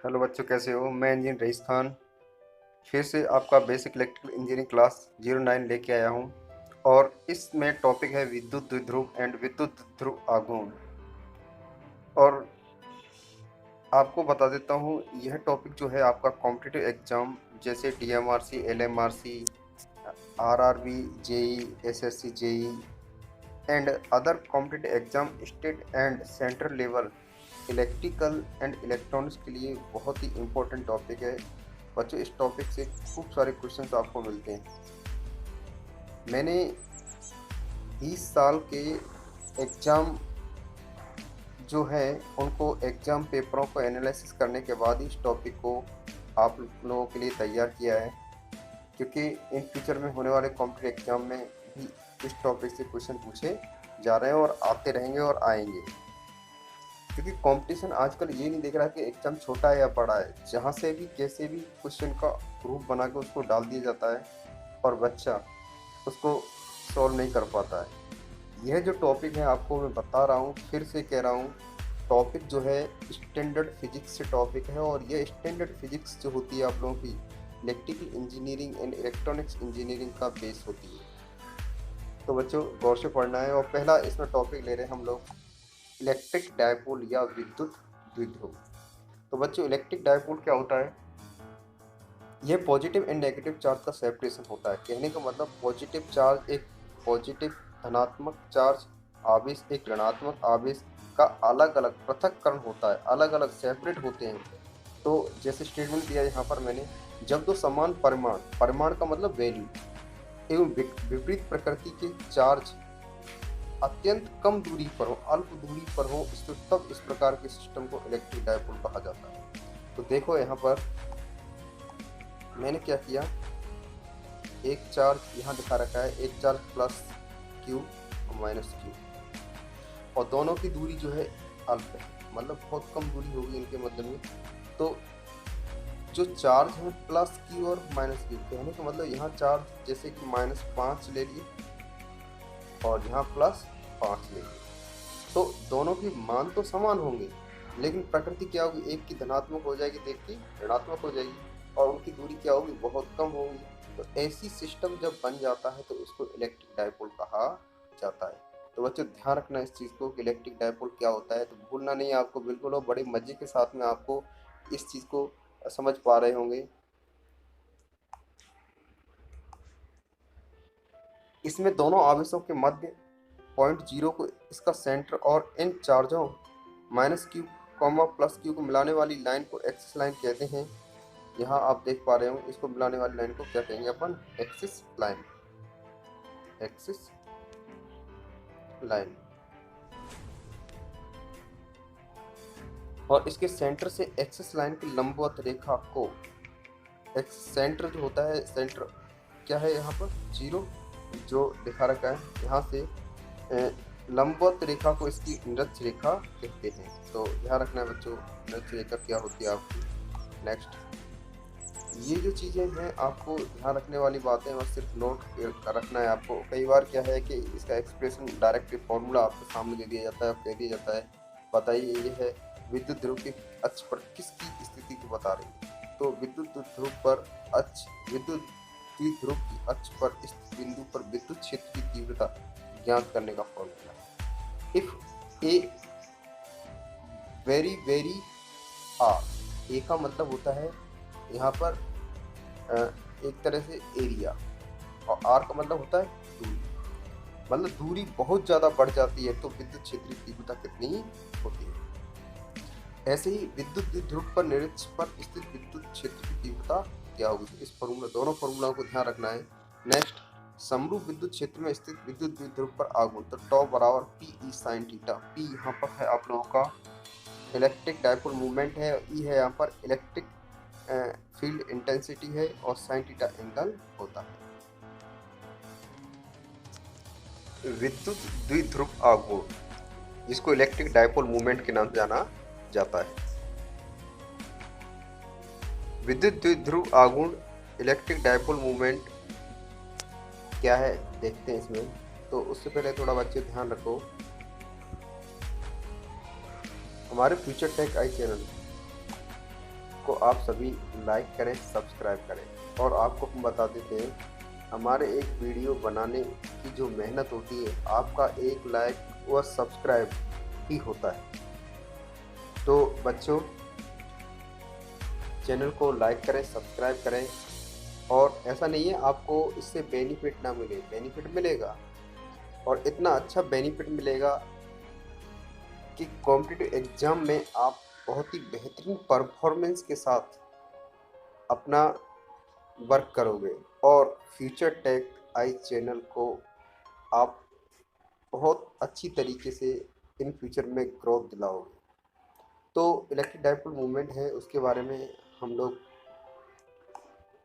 Hello बच्चों, कैसे हो? मैं इंजीनियर रईस खान फिर से आपका बेसिक इलेक्ट्रिकल इंजीनियरिंग क्लास 09 लेके आया हूँ। और इसमें टॉपिक है विद्युत द्विध्रुव एंड विद्युत ध्रुव आघूर्ण। और आपको बता देता हूँ, यह टॉपिक जो है आपका कॉम्पिटिटिव एग्जाम जैसे DMRC, LMRC, RRB, JE, SSC, JE and other competitive exam state and central level electrical and electronics के लिए बहुत ही इम्पोर्टेंट टॉपिक है। बच्चों, इस टॉपिक से खूब सारे क्वेश्चंस आपको मिलते हैं। मैंने 20 साल के एग्ज़ाम जो है उनको एग्ज़ाम पेपरों को एनालिसिस करने के बाद ही इस टॉपिक को आप लोगों के लिए तैयार किया है, क्योंकि इन फ्यूचर में होने वाले कॉम्पिटिटिव एग्ज़ाम में भी इस टॉपिक से क्वेश्चन पूछे जा रहे हैं और आते रहेंगे और आएंगे। क्योंकि कंपटीशन आजकल ये नहीं देख रहा कि एग्जाम छोटा है या बड़ा है, जहाँ से भी कैसे भी क्वेश्चन का प्रूफ बना के उसको डाल दिया जाता है और बच्चा उसको सॉल्व नहीं कर पाता है। यह जो टॉपिक है आपको मैं बता रहा हूँ, फिर से कह रहा हूँ, टॉपिक जो है स्टैंडर्ड फिजिक्स से टॉपिक है। और यह स्टैंडर्ड फिजिक्स जो होती है आप लोगों की electrical engineering and electronics engineering का बेस होती है। तो बच्चों, गौर से पढ़ना है। और पहला इसमें टॉपिक ले रहे हैं हम लोग इलेक्ट्रिक डायपोल या विद्युत द्विध्रुव। तो बच्चों, इलेक्ट्रिक डायपोल क्या होता है? यह पॉजिटिव एंड नेगेटिव चार्ज का सेपरेशन होता है। कहने का मतलब पॉजिटिव चार्ज एक पॉजिटिव धनात्मक चार्ज आवेश एक ऋणात्मक आवेश का अलग अलग पृथक्करण होता है, अलग अलग सेपरेट होते हैं। तो जैसे स्टेटमेंट दिया यहाँ पर मैंने, जब दो समान परिमाण, परिमाण का मतलब वैल्यू, एवं विपरीत प्रकृति के चार्ज अत्यंत कम दूरी पर हो, अल्प दूरी पर हो, तो तब इस प्रकार के सिस्टम को इलेक्ट्रिक डायपोल कहा जाता है। तो देखो यहाँ पर मैंने क्या किया, एक चार्ज यहाँ दिखा रखा है, एक चार्ज प्लस क्यू और माइनस क्यू, और दोनों की दूरी जो है अल्प है, मतलब बहुत कम दूरी होगी इनके मध्य में। तो जो चार्ज है प्लस क्यू और माइनस क्यू, कहने का मतलब यहाँ चार्ज जैसे कि -5 ले लिए और यहाँ +5 ले लिए, तो दोनों की मान तो समान होंगे, लेकिन प्रकृति क्या होगी, एक की धनात्मक हो जाएगी तो एक की ऋणात्मक हो जाएगी, और उनकी दूरी क्या होगी, बहुत कम होगी। तो ऐसी सिस्टम जब बन जाता है तो उसको इलेक्ट्रिक डायपोल कहा जाता है। तो बच्चों, ध्यान रखना इस चीज़ को कि इलेक्ट्रिक डायपोल क्या होता है, तो भूलना नहीं है आपको बिल्कुल, और बड़े मजे के साथ में आपको इस चीज़ को समझ पा रहे होंगे। इसमें दोनों आवेशों के मध्य पॉइंट जीरो को इसका सेंटर और इन चार्जों -q, +q को मिलाने वाली लाइन को एक्सिस लाइन कहते हैं। यहाँ आप देख पा रहे हो, इसको मिलाने वाली लाइन को क्या कहेंगे अपन, एक्सिस लाइन, एक्सिस लाइन। और इसके सेंटर से एक्सिस लाइन की लंबवत रेखा को, सेंटर जो होता है, सेंटर क्या है यहाँ पर, जीरो जो दिखा रखा है, यहाँ से लंबवत रेखा को इसकी नृत्य रेखा कहते हैं। तो ध्यान रखना है बच्चों, नृत्य रेखा क्या होती है आपकी। नेक्स्ट, ये जो चीज़ें हैं आपको ध्यान रखने वाली बातें, बस सिर्फ नोट कर रखना है आपको। कई बार क्या है कि इसका एक्सप्रेशन डायरेक्ट फॉर्मूला आपके सामने दे दिया जाता है, कह दिया जाता है बताइए ये है विद्युत ध्रुव के अक्ष पर किसकी स्थिति को बता रही है। तो विद्युत ध्रुव पर अक्ष, विद्युत द्विध्रुव की अक्ष पर स्थित बिंदु पर विद्युत क्षेत्र की तीव्रता ज्ञात करने का फॉर्मूला। If a very very R, A का मतलब होता है यहाँ पर एक तरह से एरिया, और आर का मतलब होता है दूरी, मतलब दूरी बहुत ज़्यादा बढ़ जाती है तो विद्युत क्षेत्र की तीव्रता कितनी होती है। ऐसे ही विद्युत द्विध्रुव पर निरक्ष पर स्थित विद्युत क्षेत्र की तीव्रता क्या होगी। इस फॉर्मूला, दोनों फॉर्मूलाओं को ध्यान रखना है। नेक्स्ट, समरूप विद्युत क्षेत्र में स्थित विद्युत द्विध्रुव पर आघूर्ण, तो टॉ बराबर P E sine theta. P यहाँ पर है आप लोगों का इलेक्ट्रिक डायपोल मूवमेंट है, ई है यहाँ पर इलेक्ट्रिक फील्ड इंटेंसिटी है, और साइन थीटा एंगल होता है। विद्युत द्विध्रुव आघूर्ण, जिसको इलेक्ट्रिक डायपोल मूवमेंट के नाम से जाना जाता है। विद्युत द्विध्रुव आघूर्ण इलेक्ट्रिक डायपोल मूवमेंट क्या है देखते हैं इसमें। तो उससे पहले थोड़ा बच्चे ध्यान रखो, हमारे फ्यूचर टेक आई चैनल को आप सभी लाइक करें, सब्सक्राइब करें। और आपको हम बता देते हैं, हमारे एक वीडियो बनाने की जो मेहनत होती है, आपका एक लाइक व सब्सक्राइब ही होता है। तो बच्चों, चैनल को लाइक करें, सब्सक्राइब करें। और ऐसा नहीं है आपको इससे बेनिफिट ना मिले, बेनिफिट मिलेगा, और इतना अच्छा बेनिफिट मिलेगा कि कॉम्पिटिटिव एग्ज़ाम में आप बहुत ही बेहतरीन परफॉर्मेंस के साथ अपना वर्क करोगे और फ्यूचर टेक आई चैनल को आप बहुत अच्छी तरीके से इन फ्यूचर में ग्रोथ दिलाओगे। तो इलेक्ट्रिक डाइपोल मूवमेंट है, उसके बारे में हम लोग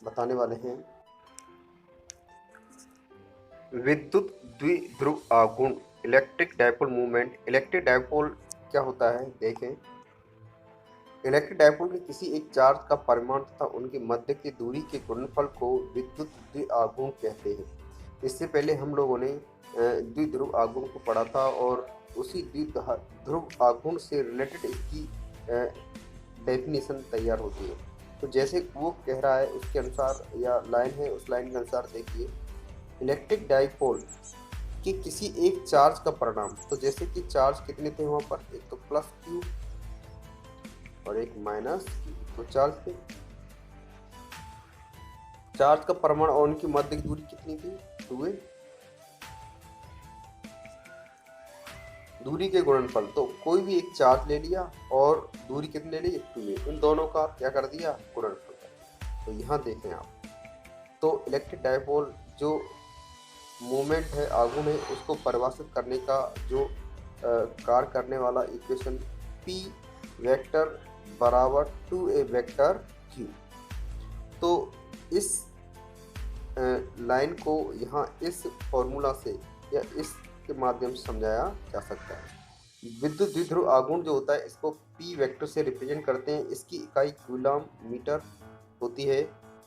बताने वाले हैं। विद्युत द्विध्रुव आघूर्ण, electric dipole movement. Electric dipole क्या होता है, देखें। इलेक्ट्रिक डाइपोल के किसी एक चार्ज का परिमाण तथा उनके मध्य की दूरी के गुणनफल को विद्युत द्विआघूर्ण कहते हैं। इससे पहले हम लोगों ने द्विध्रुव आघूर्ण को पढ़ा था, और उसी द्विध्रुव आघूर्ण से रिलेटेड इसकी डेफिनेशन तैयार होती है। तो जैसे वो कह रहा है उसके अनुसार, या लाइन है उस लाइन के अनुसार, देखिए, इलेक्ट्रिक डाइपोल कि किसी एक चार्ज का परिणाम, तो जैसे कि चार्ज कितने थे वहाँ पर, एक तो प्लस क्यू और एक माइनस क्यू, तो चार्ज थे। चार्ज का परिमाण और उनकी मध्य की दूरी कितनी थी, 2a। दूरी के गुणनफल, तो कोई भी एक चार्ज ले लिया और दूरी कितनी ले ली, 2a, इन दोनों का क्या कर दिया, गुणनफल कर दिया। तो यहाँ देखें आप, तो इलेक्ट्रिक डाइपोल जो मूवमेंट है, आघूर्ण है, उसको परिभाषित करने का जो कार्य करने वाला इक्वेशन P वेक्टर बराबर 2a वेक्टर q। तो इस लाइन को यहाँ इस फॉर्मूला से या इसके माध्यम से समझाया जा सकता है। विद्युत द्विध्रुव आघूर्ण जो होता है, इसको P वेक्टर से रिप्रेजेंट करते हैं। इसकी इकाई कूलम मीटर होती है।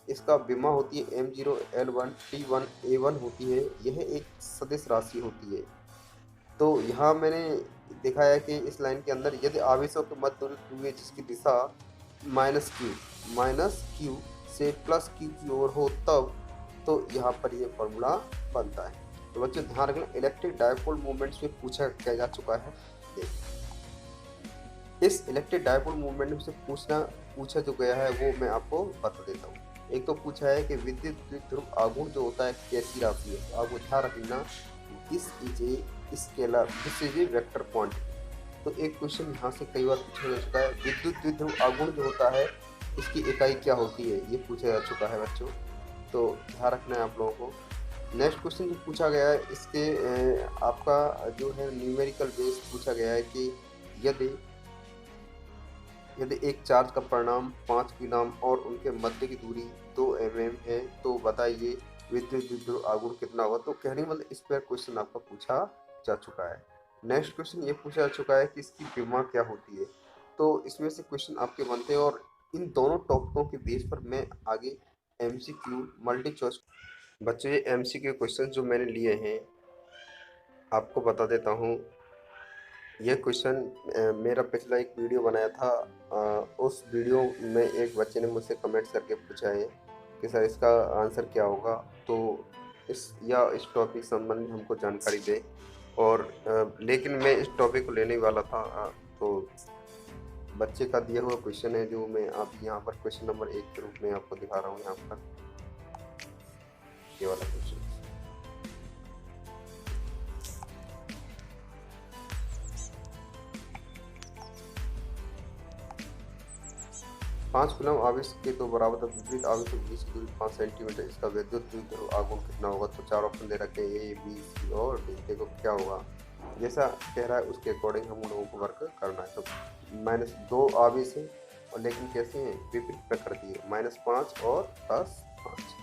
इसका विमा होती है m0 L1 T1 A1 होती है। यह एक सदिश राशि होती है। तो यहाँ मैंने दिखाया कि इस लाइन के अंदर यदि आवेशों के मध्य दूरी 2a जिसकी दिशा माइनस क्यू से प्लस क्यू की ओर हो, तब तो यहाँ पर ये फॉर्मूला बनता है। तो बच्चों ध्यान रखना, इलेक्ट्रिक डाइपोल मूवमेंट्स में पूछा क्या जा चुका है। इस इलेक्ट्रिक डाइपोल मूवमेंट में से पूछा जो गया है वो मैं आपको बता देता हूँ। एक तो पूछा है कि विद्युत द्विध्रुव आघूर्ण जो होता है कैसी राशि है। आपको ध्यान रखना, this is a scalar, this is a vector quantity. तो एक क्वेश्चन यहाँ से कई बार पूछा जा चुका है, विद्युत द्विध्रुव आघूर्ण जो होता है इसकी इकाई क्या होती है, ये पूछा जा चुका है बच्चों। तो ध्यान रखना है आप लोगों को। नेक्स्ट क्वेश्चन जो पूछा गया है, इसके आपका जो है न्यूमेरिकल बेस पूछा गया है कि यदि एक चार्ज का परिणाम 5 कूलम और उनके मध्य की दूरी 2 mm है, तो बताइए विद्युत द्विध्रुव आघूर्ण कितना होगा। तो कहने मतलब इस पर क्वेश्चन आपका पूछा जा चुका है। नेक्स्ट क्वेश्चन ये पूछा जा चुका है कि इसकी विमा क्या होती है। तो इसमें से क्वेश्चन आपके बनते हैं, और इन दोनों टॉपिकों के बेस पर मैं आगे MCQ मल्टी चॉइस बच्चों, ये MCQ क्वेश्चन जो मैंने लिए हैं आपको बता देता हूँ। ये क्वेश्चन मेरा पिछला एक वीडियो बनाया था, उस वीडियो में एक बच्चे ने मुझसे कमेंट्स करके पूछा है कि सर इसका आंसर क्या होगा। तो इस टॉपिक संबंधी हमको जानकारी दे, और लेकिन मैं इस टॉपिक को लेने वाला था। तो बच्चे का दिया हुआ क्वेश्चन है जो मैं आप यहाँ पर क्वेश्चन नंबर 1 के रूप में आपको दिखा रहा हूँ। यहाँ पर ये वाला क्वेश्चन, 5 कूलम आवेश के तो बराबर विपरीत आवेश के बीच की दूरी 5 सेंटीमीटर, इसका विद्युत द्विध्रुव आघूर्ण कितना होगा। तो 4 ऑप्शन दे रखे हैं, A, B, C और D। देखो क्या होगा, जैसा कह रहा है उसके अकॉर्डिंग हम लोगों को वर्क करना है। तो -2 आवेश है, और लेकिन कैसे हैं, विपरीत प्रकृति है, -5 और +5,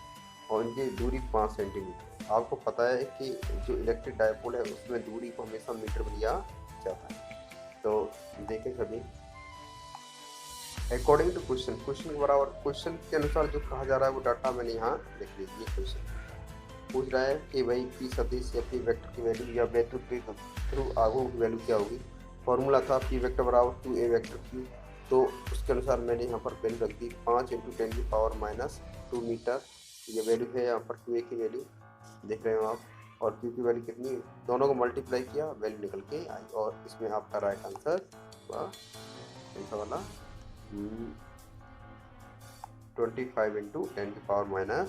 और इनकी दूरी 5 सेंटीमीटर। आपको पता है कि जो इलेक्ट्रिक डाइपोल है उसमें दूरी को हमेशा मीटर में लिया जाता है। तो देखें सभी, अकॉर्डिंग टू क्वेश्चन के बराबर, क्वेश्चन के अनुसार जो कहा जा रहा है वो डाटा मैंने यहाँ लिख लीजिए। क्वेश्चन पूछ रहा है कि भाई P सदिश या P वेक्टर की वैल्यू या विद्युत द्विध्रुव आघूर्ण की वैल्यू क्या होगी। फॉर्मूला था P वेक्टर बराबर 2a वेक्टर Q। तो उसके अनुसार मैंने यहाँ पर वैल्यू रख दी 5 × 10⁻² मीटर। ये वैल्यू है यहाँ पर क्यू ए की वैल्यू देख रहे हो आप, और क्यू की वैल्यू कितनी, दोनों को मल्टीप्लाई किया वैल्यू निकल के आई, और इसमें आपका राइट आंसर हुआ कौन सा वाला 25 × 10⁻²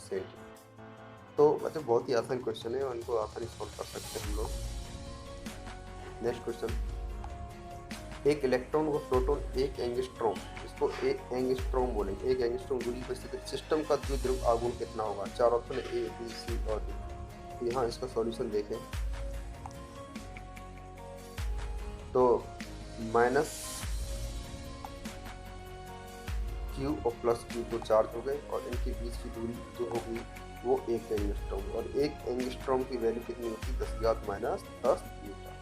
सेंटीमीटर। तो मतलब बहुत ही आसान क्वेश्चन है और इनको आसानी सॉल्व कर सकते हैं हम लोग। नेक्स्ट क्वेश्चन, एक इलेक्ट्रॉन व प्रोटॉन एक एंगस्ट्रॉम, इसको एक एंगस्ट्रॉम बोलेंगे, एक एंगस्ट्रॉम दूरी पर स्थित सिस्टम का द्विध्रुव आघूर्ण कितना होगा। चार ऑप्शन है ए बी सी और डी। तो यहाँ इसका सॉल्यूशन देखें तो माइनस क्यू और प्लस क्यू तो चार्ज हो गए, और इनके बीच की दूरी जो होगी वो एक एंगस्ट्रॉम, और एक एंगस्ट्रॉम की वैल्यू कितनी होती है 10⁻−10 मीटर।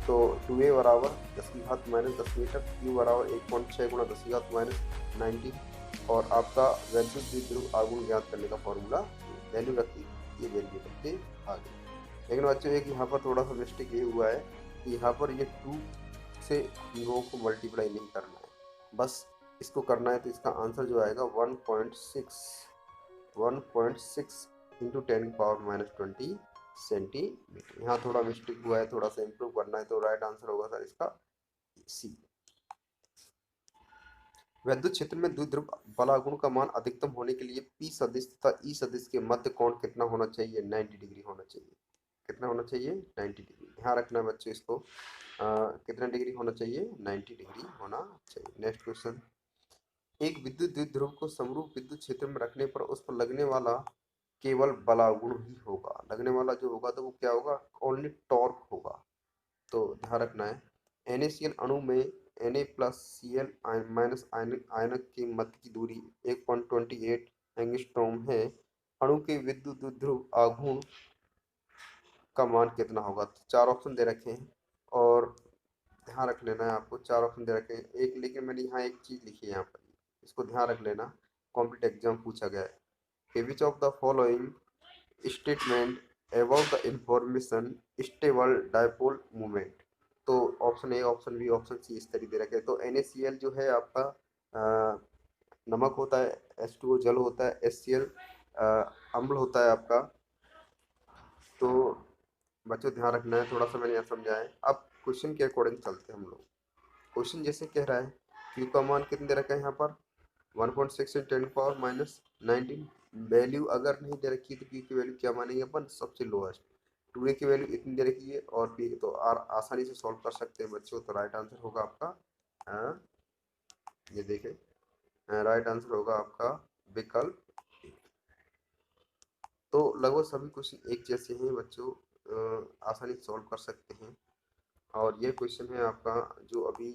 तो 2a बराबर 10⁻−10 मीटर, क्यू बराबर 1.6 × 10⁻90, और आपका वैद्युत द्विध्रुव आघूर्ण ज्ञात करने का फॉर्मूला वैल्यू रखी, ये वैल्यू रखते आगे। लेकिन बच्चों एक यहाँ पर थोड़ा सा मिस्टेक ये हुआ है कि यहाँ पर ये 2 से इन लोगों को मल्टीप्लाई नहीं करना है, बस इसको करना है। तो इसका आंसर जो आएगा 1.6 × 10⁻20 सेंटीमीटर। यहाँ थोड़ा मिस्टेक हुआ है, थोड़ा सा इम्प्रूव करना है, तो राइट आंसर होगा सर इसका सी। विद्युत क्षेत्र में द्विध्रुव बलागुण का मान अधिकतम होने के लिए P सदिश तथा E सदिश के मध्य कोण कितना होना चाहिए। 90 डिग्री होना चाहिए। कितना होना चाहिए 90 डिग्री। ध्यान रखना बच्चों इसको, कितना डिग्री होना चाहिए 90 डिग्री होना चाहिए। नेक्स्ट क्वेश्चन, एक विद्युत द्विध्रुव को समरूप विद्युत क्षेत्र में रखने पर उस पर लगने वाला केवल बलागुण ही होगा। लगने वाला जो होगा तो वो क्या होगा, ओनली टॉर्क होगा। तो ध्यान रखना है NaCl अणु में Na+Cl आयनक के मध्य की दूरी 1.28 एंगस्ट्रॉम है। अणु के विद्युत द्विध्रुव आघूर्ण का मान कितना होगा। तो चार ऑप्शन दे रखे हैं और ध्यान रख लेना है आपको, चार ऑप्शन दे रखे हैं एक, लेकिन मैंने यहाँ एक चीज लिखी है यहाँ पर, इसको ध्यान रख लेना, कॉम्पिटिटिव एग्जाम पूछा गया है। Which of the following statement about the information stable dipole movement. तो option A, option B, option C इस तरीके दे रखे हैं। तो NaCl जो है आपका नमक होता है, H2O जल होता है, HCl अम्ल होता है आपका। तो बच्चों ध्यान रखना है, थोड़ा सा मैंने यहाँ समझा है। अब क्वेश्चन के अकॉर्डिंग चलते हैं हम लोग। क्वेश्चन जैसे कह रहा है क्यू का मान कितने दे रखा है यहाँ पर 1.6 × 10⁻19। वैल्यू अगर नहीं दे रखी है तो क्यू की वैल्यू क्या मानेंगे अपन, सबसे लोएस्ट। 2a की वैल्यू इतनी दे रखी है और p तो आसानी से सॉल्व कर सकते हैं बच्चों। तो राइट आंसर होगा आपका ये देखें, राइट आंसर होगा आपका विकल्प। तो लगभग सभी क्वेश्चन एक जैसे हैं बच्चों, आसानी से सॉल्व कर सकते हैं। और ये क्वेश्चन है आपका जो अभी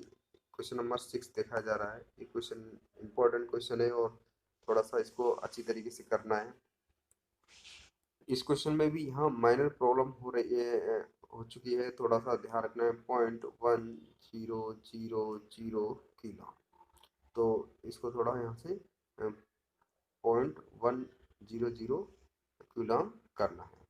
क्वेश्चन नंबर 6 देखा जा रहा है। ये क्वेश्चन इंपॉर्टेंट क्वेश्चन है और थोड़ा सा इसको अच्छी तरीके से करना है। इस क्वेश्चन में भी यहाँ माइनर प्रॉब्लम हो रही है, हो चुकी है, थोड़ा सा ध्यान रखना है। 0.1000 किलो, तो इसको थोड़ा यहाँ से 0.100 कूलम करना है।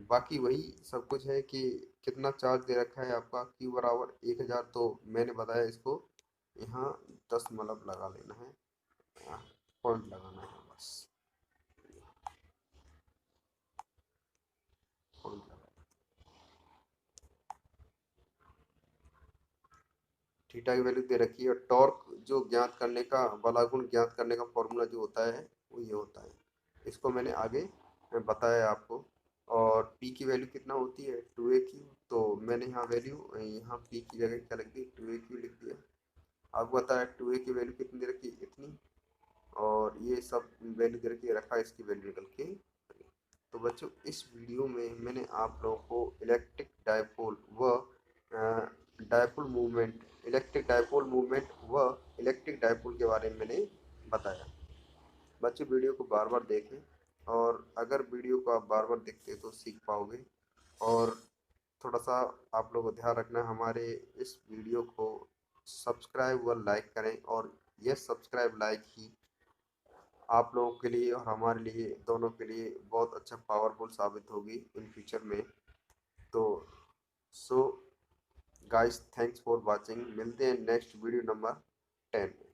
बाकी वही सब कुछ है कि कितना चार्ज दे रखा है आपका Q बराबर 1000। तो मैंने बताया इसको यहाँ 10 मतलब लगा लेना है, पॉइंट लगाना है बस, पॉइंट लगा। थीटा की वैल्यू दे रखी है और टॉर्क जो ज्ञात करने का, बलागुण ज्ञात करने का फॉर्मूला जो होता है वो ये होता है। इसको मैंने आगे बताया आपको। और P की वैल्यू कितना होती है 2aq। तो मैंने यहाँ वैल्यू, यहाँ P की जगह क्या लिख दी 2aq लिख दिया। आपको बताया 2a की वैल्यू कितनी दे रखी है इतनी, और ये सब वैल्यू दे रखी रखा इसकी वैल्यू निकल के। तो बच्चों इस वीडियो में मैंने आप लोगों को इलेक्ट्रिक डायपोल व dipole movement, electric dipole movement व इलेक्ट्रिक डायपोल के बारे में मैंने बताया। बच्चों वीडियो को बार बार देखें, और अगर वीडियो को आप बार बार देखते हैं तो सीख पाओगे। और थोड़ा सा आप लोगों को ध्यान रखना है, हमारे इस वीडियो को सब्सक्राइब व लाइक करें, और यह सब्सक्राइब लाइक ही आप लोगों के लिए और हमारे लिए दोनों के लिए बहुत अच्छा पावरफुल साबित होगी इन फ्यूचर में। तो so guys thanks for watching, मिलते हैं नेक्स्ट वीडियो नंबर 10 में।